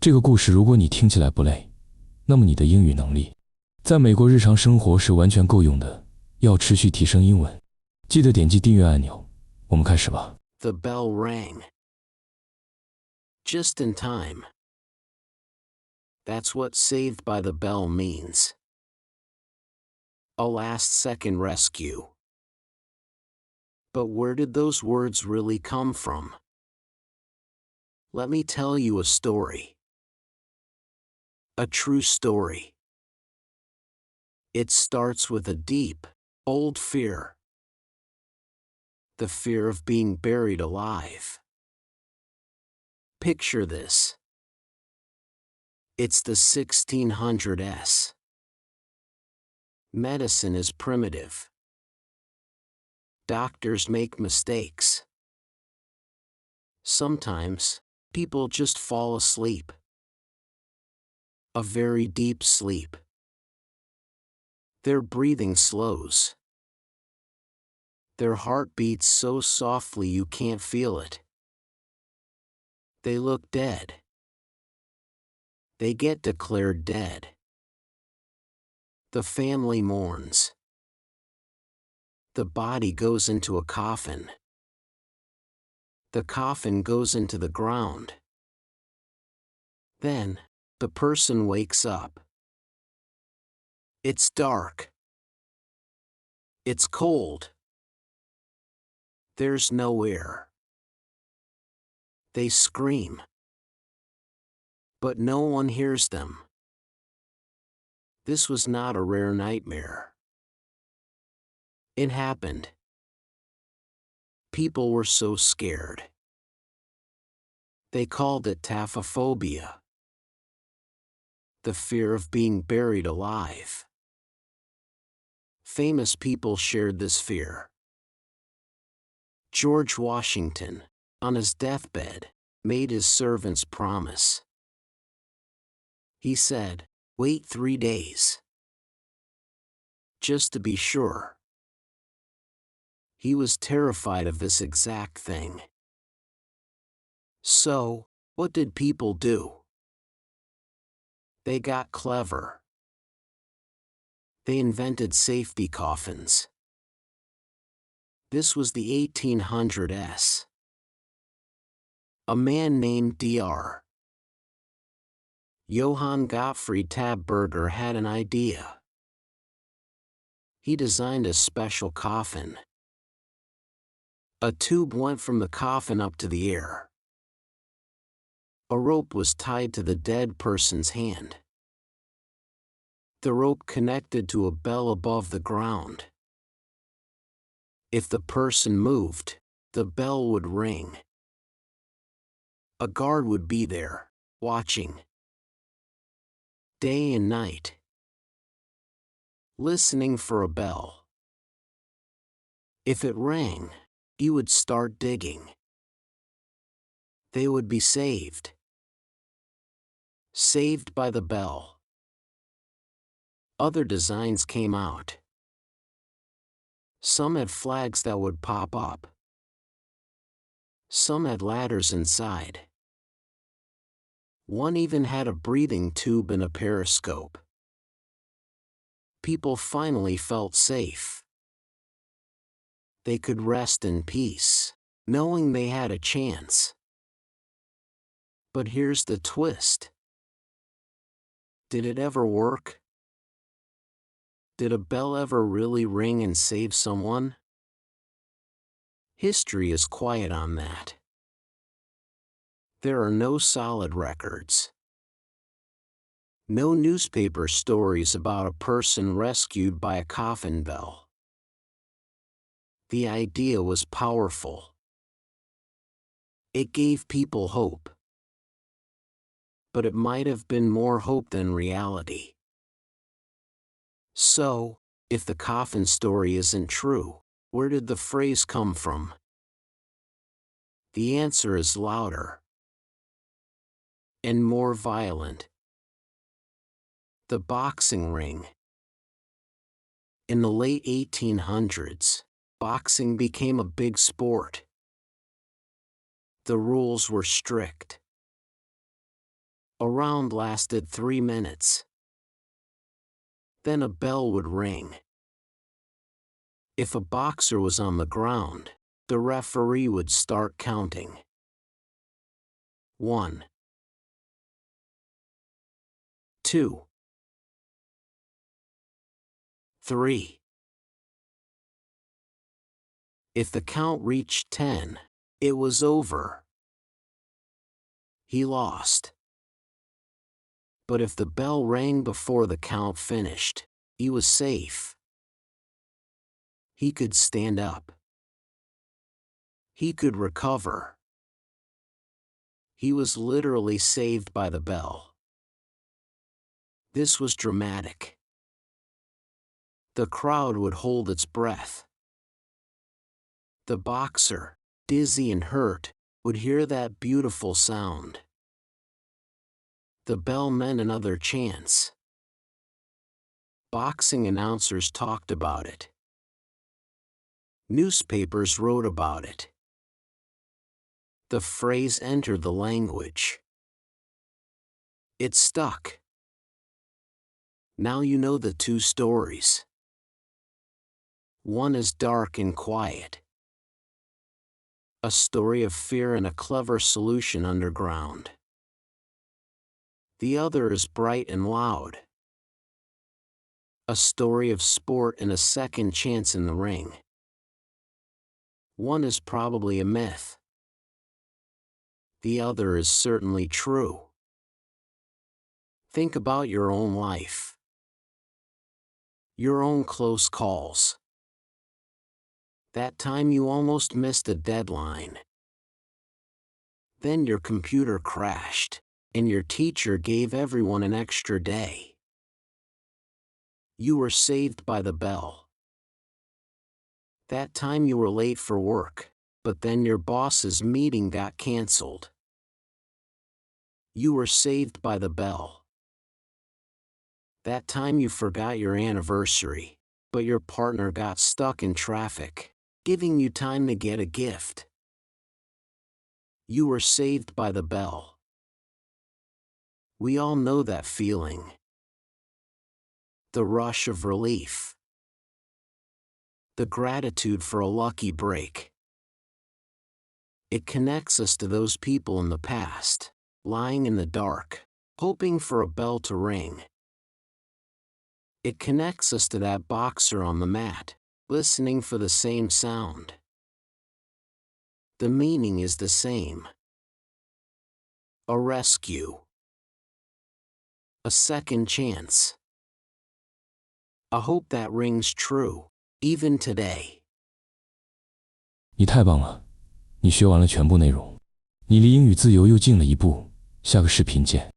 这个故事如果你听起来不累，那么你的英语能力在美国日常生活是完全够用的。要持续提升英文，记得点击订阅按钮。我们开始吧。The bell rang. Just in time. That's what saved by the bell means. A last-second rescue. But where did those words really come from? Let me tell you a story. A true story. It starts with a deep, old fear. The fear of being buried alive. Picture this. It's the 1600s. Medicine is primitive. Doctors make mistakes. Sometimes, people just fall asleep. A very deep sleep. Their breathing slows. Their heart beats so softly you can't feel it. They look dead. They get declared dead. The family mourns. The body goes into a coffin. The coffin goes into the ground. Then, the person wakes up. It's dark. It's cold. There's no air. They scream. But no one hears them. This was not a rare nightmare. It happened. People were so scared. They called it taphophobia. The fear of being buried alive. Famous people shared this fear. George Washington, on his deathbed, made his servants promise. He said, "Wait 3 days. Just to be sure." He was terrified of this exact thing. So, what did people do? They got clever. They invented safety coffins. This was the 1800s. A man named Dr. Johann Gottfried Tabberger had an idea. He designed a special coffin. A tube went from the coffin up to the air. A rope was tied to the dead person's hand. The rope connected to a bell above the ground. If the person moved, the bell would ring. A guard would be there, watching. Day and night. Listening for a bell. If it rang, you would start digging. They would be saved. Saved by the bell. Other designs came out. Some had flags that would pop up. Some had ladders inside. One even had a breathing tube and a periscope. People finally felt safe. They could rest in peace, knowing they had a chance. But here's the twist. Did it ever work? Did a bell ever really ring and save someone? History is quiet on that. There are no solid records. No newspaper stories about a person rescued by a coffin bell. The idea was powerful. It gave people hope. But it might have been more hope than reality. So, if the coffin story isn't true, where did the phrase come from? The answer is louder. And more violent. The boxing ring. In the late 1800s, boxing became a big sport. The rules were strict. A round lasted 3 minutes. Then a bell would ring. If a boxer was on the ground, the referee would start counting. 1, 2, 3. If the count reached 10, it was over. He lost. But if the bell rang before the count finished, he was safe. He could stand up. He could recover. He was literally saved by the bell. This was dramatic. The crowd would hold its breath. The boxer, dizzy and hurt, would hear that beautiful sound. The bell meant another chance. Boxing announcers talked about it. Newspapers wrote about it. The phrase entered the language. It stuck. Now you know the two stories. One is dark and quiet. A story of fear and a clever solution underground. The other is bright and loud. A story of sport and a second chance in the ring. One is probably a myth. The other is certainly true. Think about your own life. Your own close calls. That time you almost missed a deadline. Then your computer crashed, and your teacher gave everyone an extra day. You were saved by the bell. That time you were late for work, but then your boss's meeting got canceled. You were saved by the bell. That time you forgot your anniversary, but your partner got stuck in traffic, giving you time to get a gift. You were saved by the bell. We all know that feeling. The rush of relief. The gratitude for a lucky break. It connects us to those people in the past, lying in the dark, hoping for a bell to ring. It connects us to that boxer on the mat, listening for the same sound. The meaning is the same. A rescue. A second chance. I hope that rings true, even today. 你太棒了，你学完了全部内容，你离英语自由又近了一步。下个视频见。